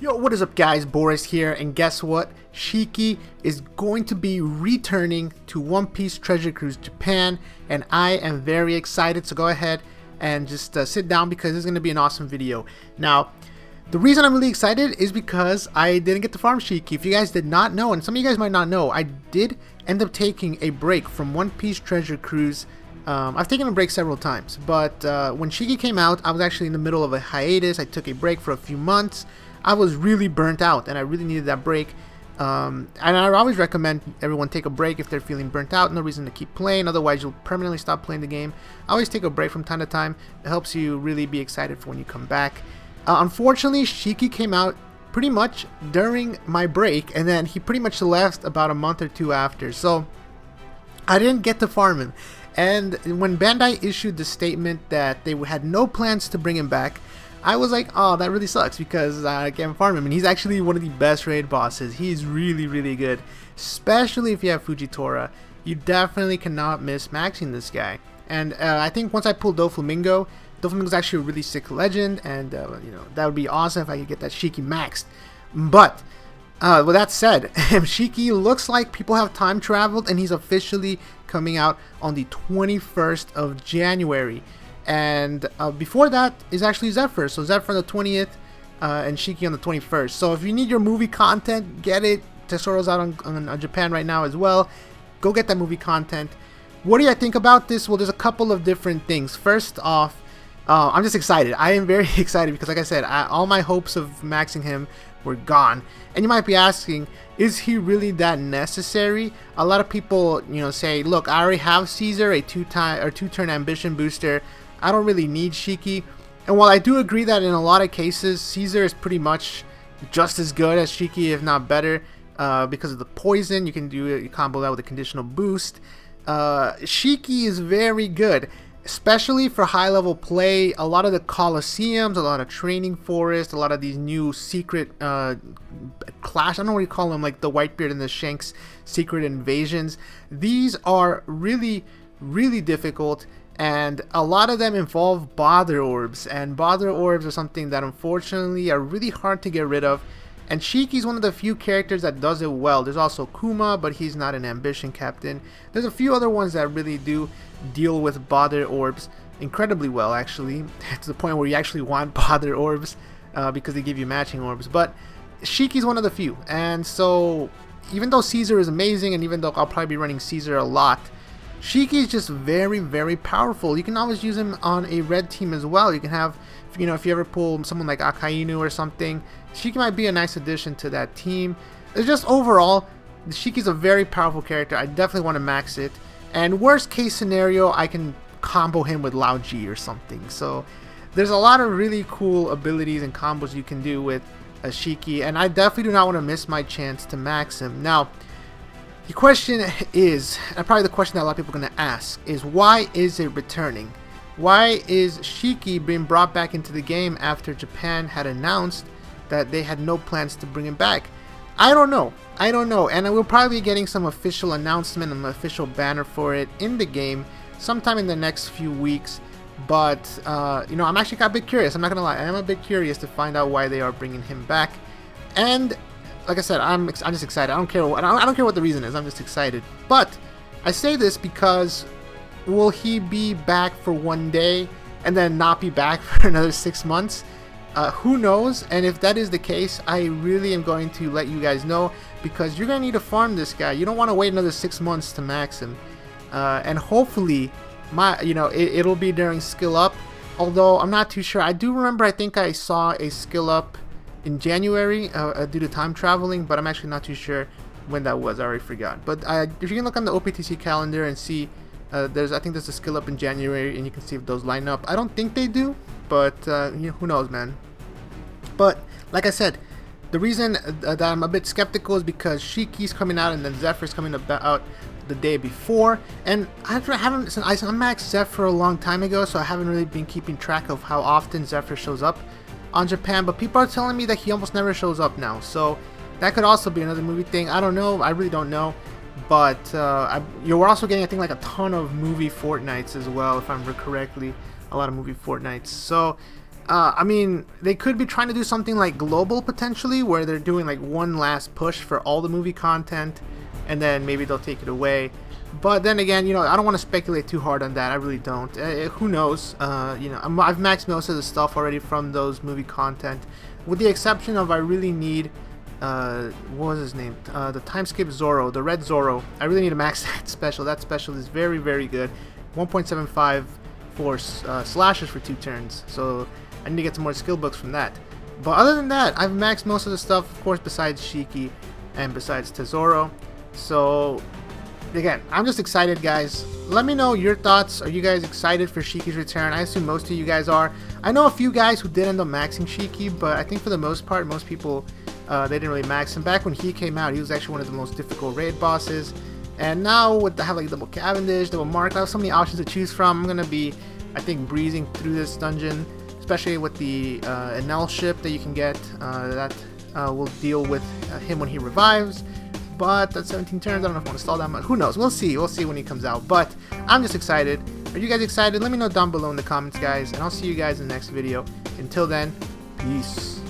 Yo, what is up guys, Boris here, and guess what? Shiki is going to be returning to One Piece Treasure Cruise Japan, and I am very excited, so go ahead and just sit down because this is going to be an awesome video. Now, the reason I'm really excited is because I didn't get to farm Shiki. If you guys did not know, and some of you guys might not know, I did end up taking a break from One Piece Treasure Cruise. I've taken a break several times, but when Shiki came out, I was actually in the middle of a hiatus. I took a break for a few months. I was really burnt out and I really needed that break. And I always recommend everyone take a break if they're feeling burnt out. No reason to keep playing, otherwise you'll permanently stop playing the game. I always take a break from time to time. It helps you really be excited for when you come back. Unfortunately, Shiki came out pretty much during my break, and then he pretty much left about a month or two after. So I didn't get to farm him. And when Bandai issued the statement that they had no plans to bring him back, I was like, oh, that really sucks because I can't farm him. And he's actually one of the best raid bosses. He's really, really good. Especially if you have Fujitora. You definitely cannot miss maxing this guy. And I think once I pulled Doflamingo, Doflamingo's actually a really sick legend. And, you know, that would be awesome if I could get that Shiki maxed. But, with that said, Shiki looks like people have time traveled. And he's officially coming out on the 21st of January. And before that is actually Zephyr. So Zephyr on the 20th and Shiki on the 21st. So if you need your movie content, get it. Tesoro's out on Japan right now as well. Go get that movie content. What do I think about this? Well, there's a couple of different things. First off, I'm just excited. I am very excited because, like I said, all my hopes of maxing him were gone. And you might be asking, is he really that necessary? A lot of people, you know, say, look, I already have Caesar, a two-turn ambition booster. I don't really need Shiki. And while I do agree that in a lot of cases Caesar is pretty much just as good as Shiki, if not better, because of the poison, you can do you combo that with a conditional boost. Shiki is very good, especially for high level play. A lot of the Colosseums, a lot of training forest, a lot of these new secret clash, I don't know what you call them, like the Whitebeard and the Shanks secret invasions. These are really, really difficult. And a lot of them involve bother orbs, and bother orbs are something that unfortunately are really hard to get rid of. And Shiki is one of the few characters that does it well. There's also Kuma, but he's not an ambition captain. There's a few other ones that really do deal with bother orbs incredibly well, actually, to the point where you actually want bother orbs because they give you matching orbs. But Shiki is one of the few, and so even though Caesar is amazing, and even though I'll probably be running Caesar a lot, Shiki is just very, very powerful. You can always use him on a red team as well. You can have, you know, if you ever pull someone like Akainu or something, Shiki might be a nice addition to that team. It's just overall, Shiki is a very powerful character. I definitely want to max it. And worst case scenario, I can combo him with Lao Ji or something. So there's a lot of really cool abilities and combos you can do with a Shiki, and I definitely do not want to miss my chance to max him. Now, the question is, and probably the question that a lot of people are going to ask, is why is it returning? Why is Shiki being brought back into the game after Japan had announced that they had no plans to bring him back? I don't know. I don't know. And we'll probably be getting some official announcement and an official banner for it in the game sometime in the next few weeks. But, you know, I'm actually a bit curious. I'm not going to lie. I am a bit curious to find out why they are bringing him back. And like I said, I'm just excited. I don't care what the reason is. I'm just excited. But I say this because will he be back for one day and then not be back for another 6 months? Who knows? And if that is the case, I really am going to let you guys know, because you're going to need to farm this guy. You don't want to wait another 6 months to max him. And hopefully, it'll be during skill up. Although I'm not too sure. I do remember, I think I saw a skill up in January due to time traveling, but I'm actually not too sure when that was. I already forgot. But if you can look on the OPTC calendar and see, I think there's a skill up in January, and you can see if those line up. I don't think they do, but you know, who knows, man. But like I said, the reason that I'm a bit skeptical is because Shiki's coming out and then Zephyr's coming out the day before, and I maxed Zephyr a long time ago, so I haven't really been keeping track of how often Zephyr shows up on Japan, but people are telling me that he almost never shows up now, so that could also be another movie thing. I don't know. I really don't know. But we're also getting, I think, like a ton of movie fortnights as well, if I remember correctly. A lot of movie fortnights. So I mean, they could be trying to do something like global potentially, where they're doing like one last push for all the movie content, and then maybe they'll take it away. But then again, I don't want to speculate too hard on that. I really don't. Who knows? I've maxed most of the stuff already from those movie content, with the exception of I really need, what was his name? The time skip Zoro, the red Zoro. I really need to max that special. That special is very, very good. 1.75 for slashes for 2 turns. So I need to get some more skill books from that. But other than that, I've maxed most of the stuff, of course, besides Shiki and besides Tesoro. So again, I'm just excited, guys. Let me know your thoughts. Are you guys excited for Shiki's return? I assume most of you guys are. I know a few guys who did end up maxing Shiki, but I think for the most part, most people, they didn't really max him. Back when he came out, he was actually one of the most difficult raid bosses. And now, with I have like double Cavendish, double Mark, I have so many options to choose from. I'm gonna be, I think, breezing through this dungeon, especially with the Enel ship that you can get. That will deal with him when he revives. But that's 17 turns. I don't know if I want to stall that much. Who knows? We'll see. We'll see when he comes out. But I'm just excited. Are you guys excited? Let me know down below in the comments, guys. And I'll see you guys in the next video. Until then, peace.